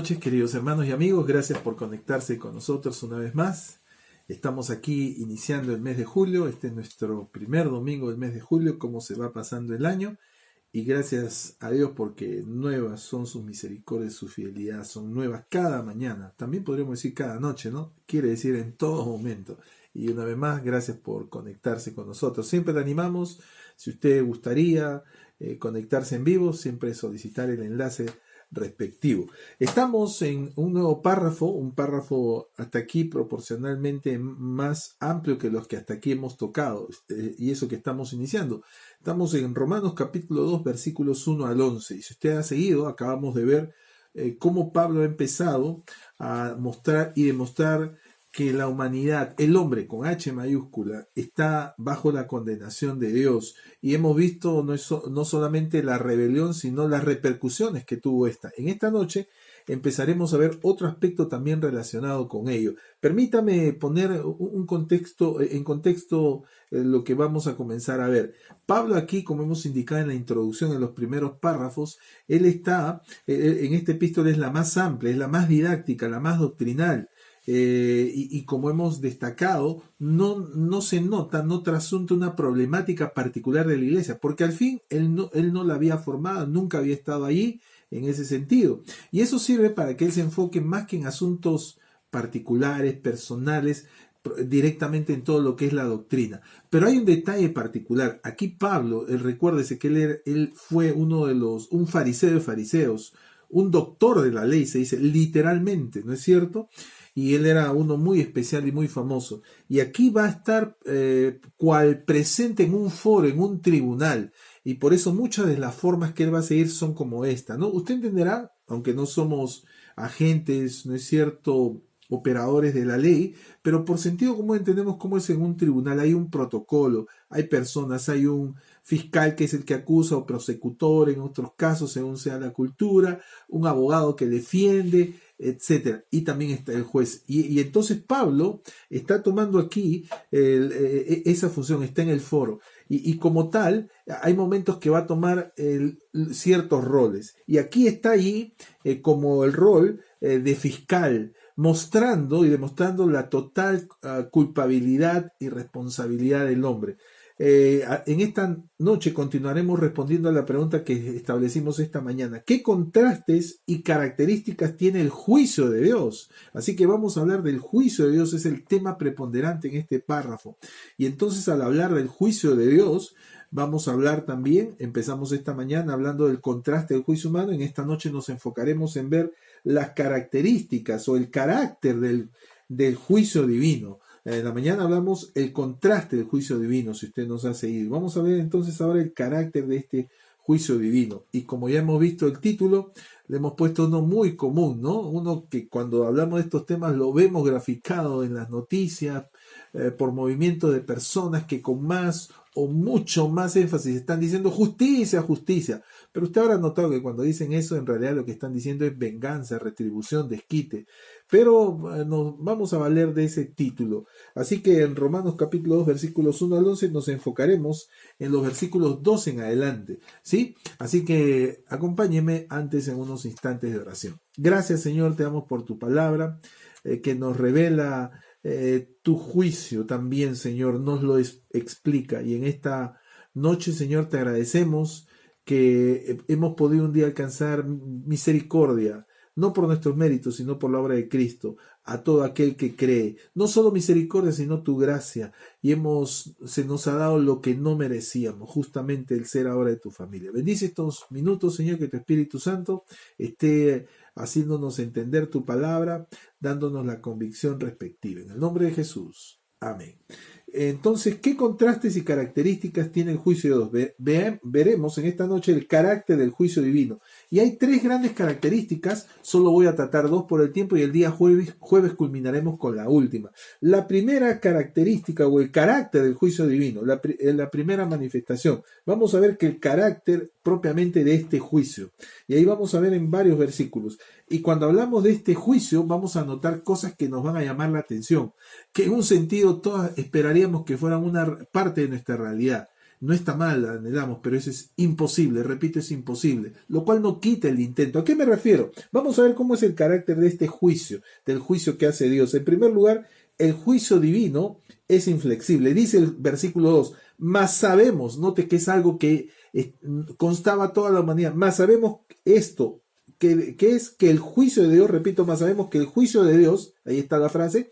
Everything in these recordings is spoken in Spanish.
noches, queridos hermanos y amigos. Gracias por conectarse con nosotros una vez más. Estamos aquí iniciando el mes de julio. Este es nuestro primer domingo del mes de julio, cómo se va pasando el año. Y gracias a Dios porque nuevas son sus misericordias, su fidelidad, son nuevas cada mañana. También podríamos decir cada noche, ¿no? Quiere decir en todo momento. Y una vez más, gracias por conectarse con nosotros. Siempre le animamos, si usted gustaría conectarse en vivo, siempre solicitar el enlace respectivo. Estamos en un nuevo párrafo, un párrafo hasta aquí proporcionalmente más amplio que los que hasta aquí hemos tocado, y eso que estamos iniciando. Estamos en Romanos capítulo 2, versículos 1 al 11, y si usted ha seguido, acabamos de ver cómo Pablo ha empezado a mostrar y demostrar que la humanidad, el hombre con H mayúscula, está bajo la condenación de Dios. Y hemos visto no solamente la rebelión, sino las repercusiones que tuvo esta. En esta noche empezaremos a ver otro aspecto también relacionado con ello. Permítame poner en contexto lo que vamos a comenzar a ver. Pablo aquí, como hemos indicado en la introducción, en los primeros párrafos, él está, en esta epístola es la más amplia, es la más didáctica, la más doctrinal. Y como hemos destacado, no se nota, no trasunta una problemática particular de la iglesia, porque al fin él no la había formado, nunca había estado allí en ese sentido. Y eso sirve para que él se enfoque más que en asuntos particulares, personales, directamente en todo lo que es la doctrina. Pero hay un detalle particular. Aquí Pablo, recuérdese que él fue un fariseo de fariseos, un doctor de la ley, se dice literalmente, ¿no es cierto? Y él era uno muy especial y muy famoso. Y aquí va a estar cual presente en un foro, en un tribunal. Y por eso muchas de las formas que él va a seguir son como esta, ¿no? Usted entenderá, aunque no somos agentes, ¿no es cierto?, operadores de la ley, pero por sentido común entendemos cómo es en un tribunal. Hay un protocolo, hay personas, hay un fiscal que es el que acusa o prosecutor en otros casos, según sea la cultura, un abogado que defiende, etcétera, y también está el juez. Y entonces Pablo está tomando aquí esa función, está en el foro. Y como tal, hay momentos que va a tomar ciertos roles. Y aquí está allí como el rol de fiscal, mostrando y demostrando la total culpabilidad y responsabilidad del hombre. En esta noche continuaremos respondiendo a la pregunta que establecimos esta mañana. ¿Qué contrastes y características tiene el juicio de Dios? Así que vamos a hablar del juicio de Dios, es el tema preponderante en este párrafo. Y entonces al hablar del juicio de Dios, vamos a hablar también, empezamos esta mañana hablando del contraste del juicio humano. En esta noche nos enfocaremos en ver las características o el carácter del juicio divino. En la mañana hablamos el contraste del juicio divino, si usted nos ha seguido. Vamos a ver entonces ahora el carácter de este juicio divino. Y como ya hemos visto el título, le hemos puesto uno muy común, ¿no? Uno que cuando hablamos de estos temas lo vemos graficado en las noticias por movimientos de personas que con más o mucho más énfasis están diciendo justicia, justicia. Pero usted habrá notado que cuando dicen eso, en realidad lo que están diciendo es venganza, retribución, desquite. Pero nos vamos a valer de ese título. Así que en Romanos capítulo 2, versículos 1 al 11, nos enfocaremos en los versículos 2 en adelante, ¿sí? Así que acompáñeme antes en unos instantes de oración. Gracias, Señor, te damos por tu palabra, que nos revela tu juicio también, Señor, nos lo explica. Y en esta noche, Señor, te agradecemos que hemos podido un día alcanzar misericordia, no por nuestros méritos, sino por la obra de Cristo, a todo aquel que cree. No solo misericordia, sino tu gracia. Y se nos ha dado lo que no merecíamos, justamente el ser ahora de tu familia. Bendice estos minutos, Señor, que tu Espíritu Santo esté haciéndonos entender tu palabra, dándonos la convicción respectiva. En el nombre de Jesús. Amén. Entonces, ¿qué contrastes y características tiene el juicio de Dios? Veremos en esta noche el carácter del juicio divino. Y hay tres grandes características, solo voy a tratar dos por el tiempo y el día jueves culminaremos con la última. La primera característica o el carácter del juicio divino, la primera manifestación. Vamos a ver que el carácter propiamente de este juicio. Y ahí vamos a ver en varios versículos. Y cuando hablamos de este juicio, vamos a notar cosas que nos van a llamar la atención, que en un sentido todas esperaríamos que fueran una parte de nuestra realidad. No está mal, la anhelamos, pero eso es imposible, repito, es imposible, lo cual no quita el intento. ¿A qué me refiero? Vamos a ver cómo es el carácter de este juicio, del juicio que hace Dios. En primer lugar, el juicio divino es inflexible. Dice el versículo 2, mas sabemos, note que es algo que constaba toda la humanidad, mas sabemos esto, que es que el juicio de Dios, repito, mas sabemos que el juicio de Dios, ahí está la frase,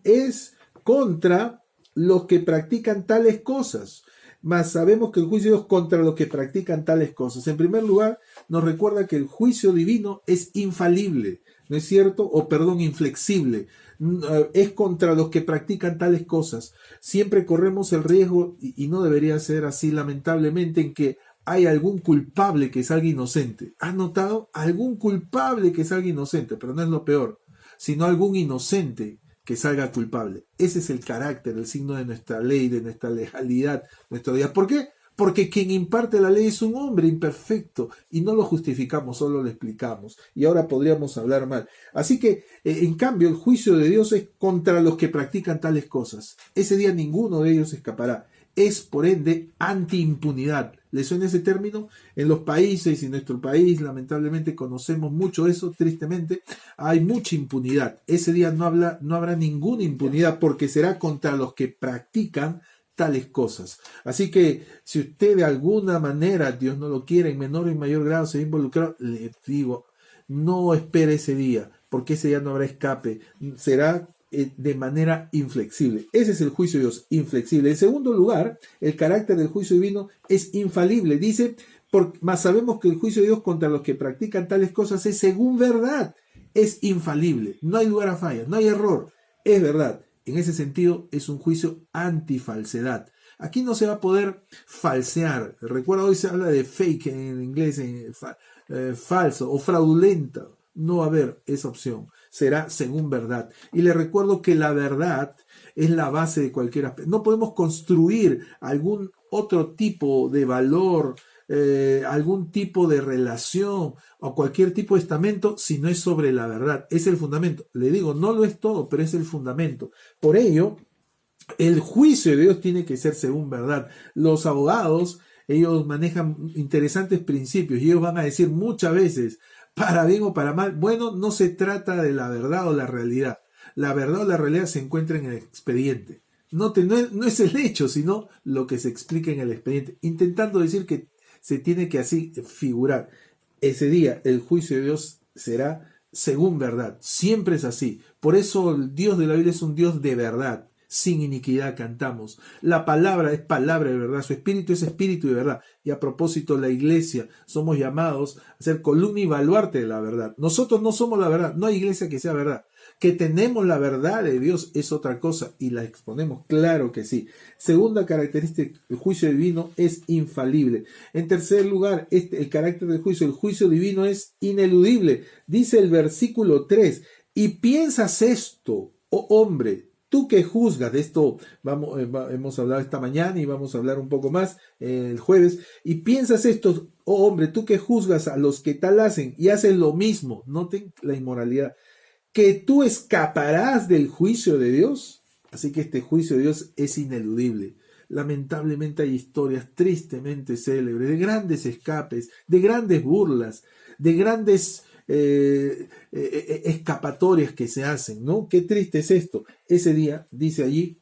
es contra los que practican tales cosas. Mas sabemos que el juicio de Dios contra los que practican tales cosas. En primer lugar, nos recuerda que el juicio divino es infalible, ¿no es cierto? O perdón, inflexible. Es contra los que practican tales cosas. Siempre corremos el riesgo, y no debería ser así lamentablemente, en que hay algún culpable que salga inocente. ¿Has notado? Algún culpable que salga inocente, pero no es lo peor, sino algún inocente que salga culpable. Ese es el carácter, el signo de nuestra ley, de nuestra legalidad, nuestro día. ¿Por qué? Porque quien imparte la ley es un hombre imperfecto y no lo justificamos, solo lo explicamos. Y ahora podríamos hablar mal. Así que, en cambio, el juicio de Dios es contra los que practican tales cosas. Ese día ninguno de ellos escapará. Es, por ende, anti-impunidad. ¿Les suena ese término? En los países y en nuestro país, lamentablemente, conocemos mucho eso, tristemente. Hay mucha impunidad. Ese día no habrá ninguna impunidad porque será contra los que practican tales cosas. Así que, si usted de alguna manera, Dios no lo quiere, en menor o en mayor grado se ha involucrado, le digo, no espere ese día, porque ese día no habrá escape. Será de manera inflexible. Ese es el juicio de Dios, inflexible. En segundo lugar, el carácter del juicio divino es infalible. Dice, mas sabemos que el juicio de Dios contra los que practican tales cosas es según verdad. Es infalible. No hay lugar a fallas, no hay error. Es verdad. En ese sentido, es un juicio antifalsedad. Aquí no se va a poder falsear. Recuerda, hoy se habla de fake en inglés, falso o fraudulento. No va a haber esa opción. Será según verdad. Y le recuerdo que la verdad es la base de cualquier aspecto. No podemos construir algún otro tipo de valor, algún tipo de relación o cualquier tipo de estamento si no es sobre la verdad. Es el fundamento. Le digo, no lo es todo, pero es el fundamento. Por ello, el juicio de Dios tiene que ser según verdad. Los abogados, ellos manejan interesantes principios y ellos van a decir muchas veces, para bien o para mal, bueno, no se trata de la verdad o la realidad. La verdad o la realidad se encuentra en el expediente. No es el hecho, sino lo que se explica en el expediente, intentando decir que se tiene que así figurar. Ese día el juicio de Dios será según verdad. Siempre es así. Por eso el Dios de la Biblia es un Dios de verdad. Sin iniquidad cantamos. La palabra es palabra de verdad. Su espíritu es espíritu de verdad. Y a propósito, la iglesia, somos llamados a ser columna y baluarte de la verdad. Nosotros no somos la verdad. No hay iglesia que sea verdad. Que tenemos la verdad de Dios es otra cosa y la exponemos, claro que sí. Segunda característica, el juicio divino es infalible. En tercer lugar, el carácter del juicio, el juicio divino es ineludible. Dice el versículo 3, y piensas esto, oh hombre, tú que juzgas, de esto hemos hablado esta mañana y vamos a hablar un poco más el jueves, y piensas esto, oh hombre, tú que juzgas a los que tal hacen y hacen lo mismo, noten la inmoralidad, que tú escaparás del juicio de Dios. Así que este juicio de Dios es ineludible. Lamentablemente hay historias tristemente célebres de grandes escapes, de grandes burlas, de grandes escapatorias que se hacen, ¿no? Qué triste es esto. Ese día, dice allí,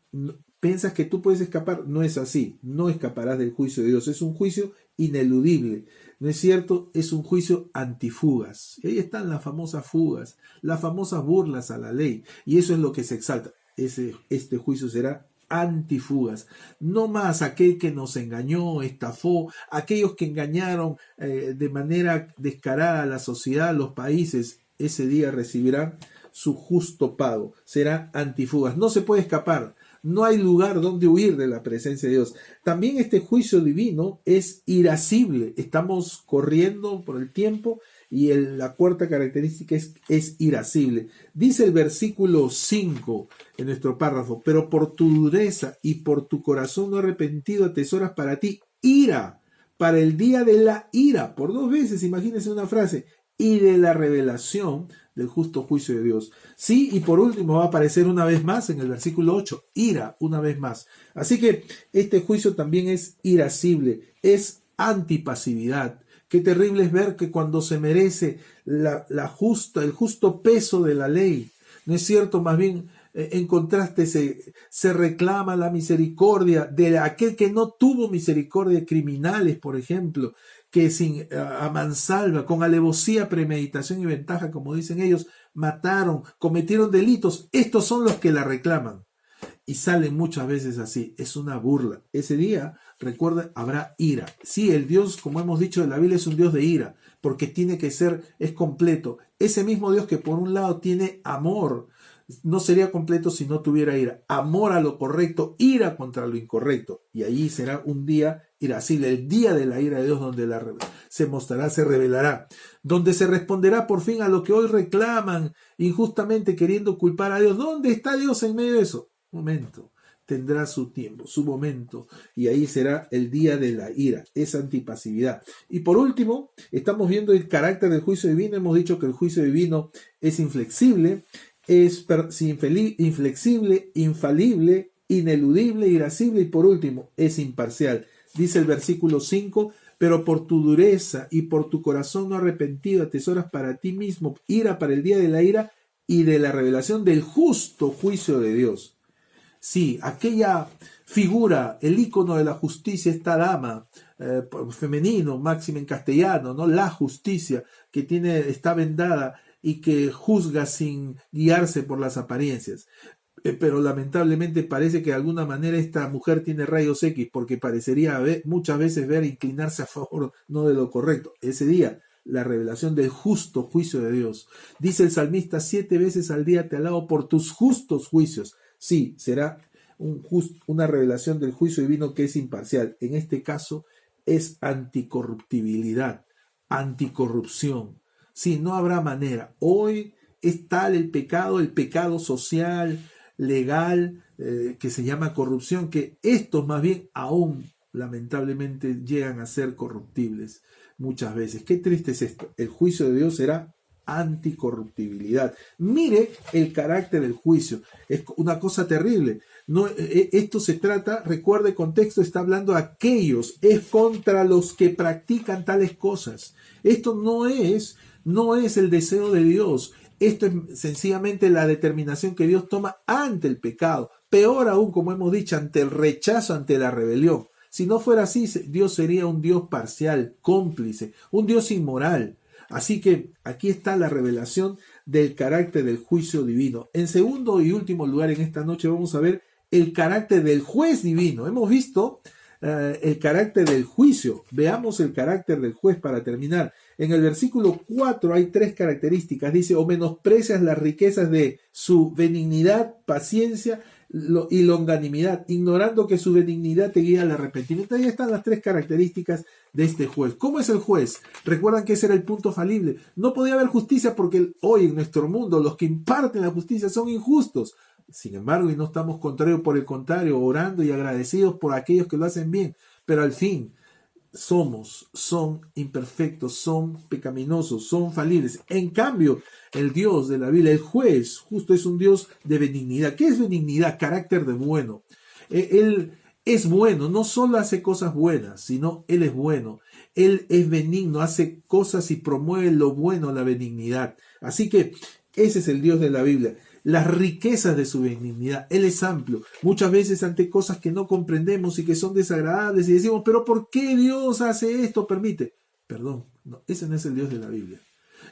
piensas que tú puedes escapar. No es así. No escaparás del juicio de Dios. Es un juicio ineludible. ¿No es cierto? Es un juicio antifugas. Y ahí están las famosas fugas, las famosas burlas a la ley. Y eso es lo que se exalta. Este juicio será antifugas. No más aquel que nos engañó, estafó, aquellos que engañaron de manera descarada a la sociedad, a los países. Ese día recibirán su justo pago. Será antifugas. No se puede escapar. No hay lugar donde huir de la presencia de Dios. También este juicio divino es irascible. Estamos corriendo por el tiempo y la cuarta característica es irascible. Dice el versículo 5 en nuestro párrafo, pero por tu dureza y por tu corazón no arrepentido atesoras para ti ira, para el día de la ira. Por 2 veces, imagínense una frase, y de la revelación del justo juicio de Dios. Sí, y por último va a aparecer una vez más en el versículo 8, ira una vez más. Así que este juicio también es irascible, es antipasividad. Qué terrible es ver que cuando se merece el justo peso de la ley, ¿no es cierto? Más bien, en contraste, se reclama la misericordia de aquel que no tuvo misericordia, criminales, por ejemplo, que a mansalva, con alevosía, premeditación y ventaja, como dicen ellos, mataron, cometieron delitos. Estos son los que la reclaman. Y salen muchas veces así. Es una burla. Ese día, recuerda, habrá ira. Sí, el Dios, como hemos dicho de la Biblia, es un Dios de ira, porque es completo. Ese mismo Dios que por un lado tiene amor, no sería completo si no tuviera ira. Amor a lo correcto, ira contra lo incorrecto. Y allí será un día irascible, el día de la ira de Dios, donde se mostrará, se revelará, donde se responderá por fin a lo que hoy reclaman injustamente, queriendo culpar a Dios. ¿Dónde está Dios en medio de eso? Un momento, tendrá su tiempo, su momento, y ahí será el día de la ira, esa antipasividad. Y por último, estamos viendo el carácter del juicio divino. Hemos dicho que el juicio divino es inflexible, es inflexible, infalible, ineludible, irascible, y por último, es imparcial. Dice el versículo 5, pero por tu dureza y por tu corazón no arrepentido atesoras para ti mismo ira para el día de la ira y de la revelación del justo juicio de Dios. Sí, aquella figura, el ícono de la justicia, esta dama, femenino, máximo en castellano, ¿no? La justicia, que está vendada y que juzga sin guiarse por las apariencias. Pero lamentablemente parece que de alguna manera esta mujer tiene rayos X, porque parecería muchas veces inclinarse a favor no de lo correcto. Ese día, la revelación del justo juicio de Dios. Dice el salmista, 7 veces al día te alabo por tus justos juicios. Sí, será una revelación del juicio divino que es imparcial. En este caso es anticorruptibilidad, anticorrupción. Sí, no habrá manera. Hoy es tal el pecado social, legal, que se llama corrupción, que estos más bien aún lamentablemente llegan a ser corruptibles muchas veces. Qué triste es esto. El juicio de Dios será anticorruptibilidad. Mire el carácter del juicio. Es una cosa terrible. No, esto se trata, recuerde, contexto, está hablando a aquellos, es contra los que practican tales cosas. Esto no es el deseo de Dios. Esto es sencillamente la determinación que Dios toma ante el pecado. Peor aún, como hemos dicho, ante el rechazo, ante la rebelión. Si no fuera así, Dios sería un Dios parcial, cómplice, un Dios inmoral. Así que aquí está la revelación del carácter del juicio divino. En segundo y último lugar, en esta noche vamos a ver el carácter del juez divino. Hemos visto el carácter del juicio. Veamos el carácter del juez para terminar. En el versículo 4 hay 3 características. Dice, o menosprecias las riquezas de su benignidad, paciencia y longanimidad, ignorando que su benignidad te guía al arrepentimiento. Ahí están las 3 características de este juez. ¿Cómo es el juez? Recuerdan que ese era el punto falible. No podía haber justicia porque hoy en nuestro mundo los que imparten la justicia son injustos. Sin embargo, y no estamos por el contrario, orando y agradecidos por aquellos que lo hacen bien. Pero al fin, son imperfectos, son pecaminosos, son falibles. En cambio, el Dios de la Biblia, el juez justo, es un Dios de benignidad. ¿Qué es benignidad? Carácter de bueno. Él es bueno, no solo hace cosas buenas, sino Él es bueno. Él es benigno, hace cosas y promueve lo bueno, la benignidad. Así que ese es el Dios de la Biblia. Las riquezas de su benignidad. Él es amplio. Muchas veces ante cosas que no comprendemos y que son desagradables y decimos, pero ¿por qué Dios hace esto? Permite. Perdón, no, ese no es el Dios de la Biblia.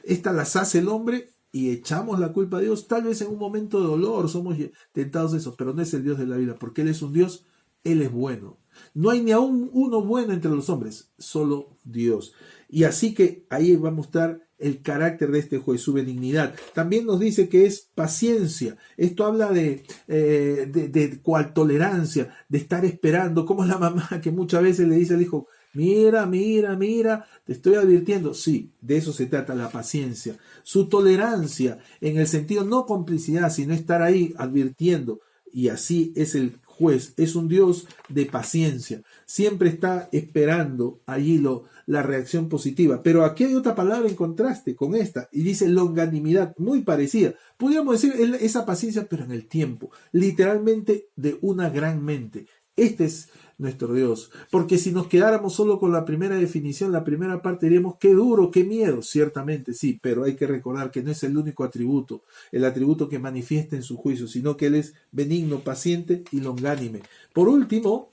Estas las hace el hombre y echamos la culpa a Dios. Tal vez en un momento de dolor somos tentados de eso, pero no es el Dios de la Biblia, porque Él es un Dios, Él es bueno. No hay ni aún uno bueno entre los hombres, solo Dios. Y así que ahí va a mostrar el carácter de este juez, su benignidad. También nos dice que es paciencia. Esto habla de cual tolerancia, de estar esperando, como la mamá que muchas veces le dice al hijo, mira, te estoy advirtiendo. Sí, de eso se trata la paciencia. Su tolerancia, en el sentido no complicidad, sino estar ahí advirtiendo. Y así es el juez, es un Dios de paciencia. Siempre está esperando allí la reacción positiva. Pero aquí hay otra palabra en contraste con esta y dice longanimidad, muy parecida. Podríamos decir esa paciencia, pero en el tiempo, literalmente de una gran mente. Este es nuestro Dios. Porque si nos quedáramos solo con la primera definición, la primera parte, diríamos, qué duro, qué miedo. Ciertamente sí, pero hay que recordar que no es el único atributo, el atributo que manifiesta en su juicio, sino que Él es benigno, paciente y longánime. Por último,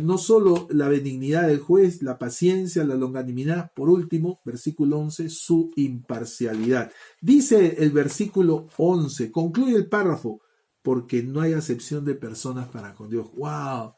no solo la benignidad del juez, la paciencia, la longanimidad, por último, versículo 11, su imparcialidad. Dice el versículo 11, concluye el párrafo, porque no hay acepción de personas para con Dios. ¡Wow!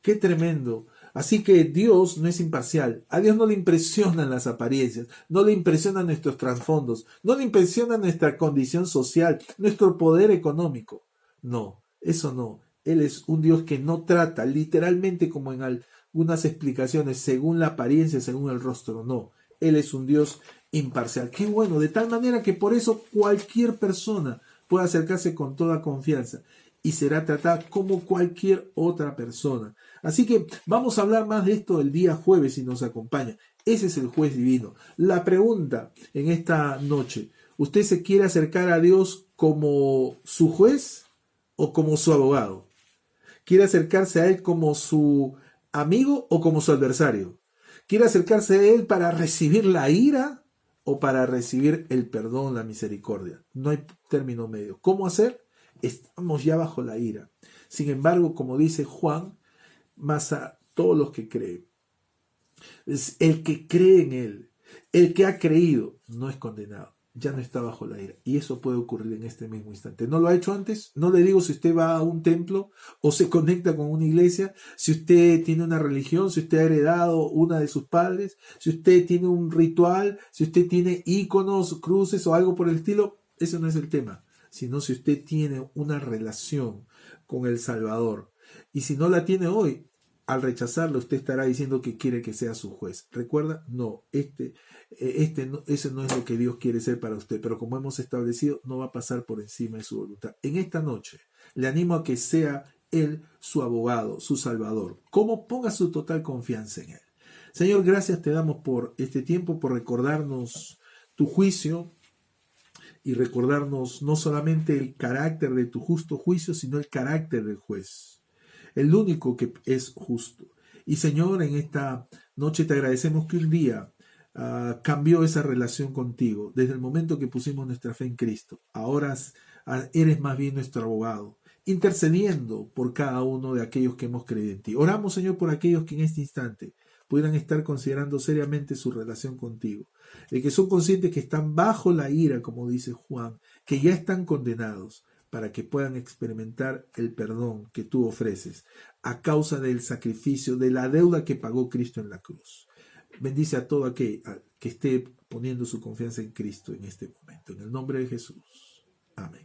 ¡Qué tremendo! Así que Dios no es imparcial. A Dios no le impresionan las apariencias, no le impresionan nuestros trasfondos, no le impresiona nuestra condición social, nuestro poder económico. No, eso no. Él es un Dios que no trata literalmente como en algunas explicaciones, según la apariencia, según el rostro. No, Él es un Dios imparcial. ¡Qué bueno! De tal manera que por eso cualquier persona puede acercarse con toda confianza y será tratada como cualquier otra persona. Así que vamos a hablar más de esto el día jueves si nos acompaña. Ese es el juez divino. La pregunta en esta noche, ¿usted se quiere acercar a Dios como su juez o como su abogado? ¿Quiere acercarse a Él como su amigo o como su adversario? ¿Quiere acercarse a Él para recibir la ira o para recibir el perdón, la misericordia? No hay término medio. ¿Cómo hacer? Estamos ya bajo la ira. Sin embargo, como dice Juan, más a todos los que creen. Es el que cree en Él, el que ha creído, no es condenado. Ya no está bajo la ira. Y eso puede ocurrir en este mismo instante. ¿No lo ha hecho antes? No le digo si usted va a un templo o se conecta con una iglesia, si usted tiene una religión, si usted ha heredado una de sus padres, si usted tiene un ritual, si usted tiene íconos, cruces o algo por el estilo. Ese no es el tema, sino si usted tiene una relación con el Salvador. Y si no la tiene hoy, al rechazarlo, usted estará diciendo que quiere que sea su juez. ¿Recuerda? No, ese no es lo que Dios quiere ser para usted, pero como hemos establecido, no va a pasar por encima de su voluntad. En esta noche, le animo a que sea Él su abogado, su salvador. ¿Cómo? Ponga su total confianza en Él. Señor, gracias te damos por este tiempo, por recordarnos tu juicio y recordarnos no solamente el carácter de tu justo juicio, sino el carácter del juez. El único que es justo. Y Señor, en esta noche te agradecemos que un día cambió esa relación contigo, desde el momento que pusimos nuestra fe en Cristo. Ahora eres más bien nuestro abogado, intercediendo por cada uno de aquellos que hemos creído en ti. Oramos, Señor, por aquellos que en este instante pudieran estar considerando seriamente su relación contigo, de que son conscientes que están bajo la ira, como dice Juan, que ya están condenados, para que puedan experimentar el perdón que tú ofreces a causa del sacrificio, de la deuda que pagó Cristo en la cruz. Bendice a todo aquel que esté poniendo su confianza en Cristo en este momento. En el nombre de Jesús. Amén.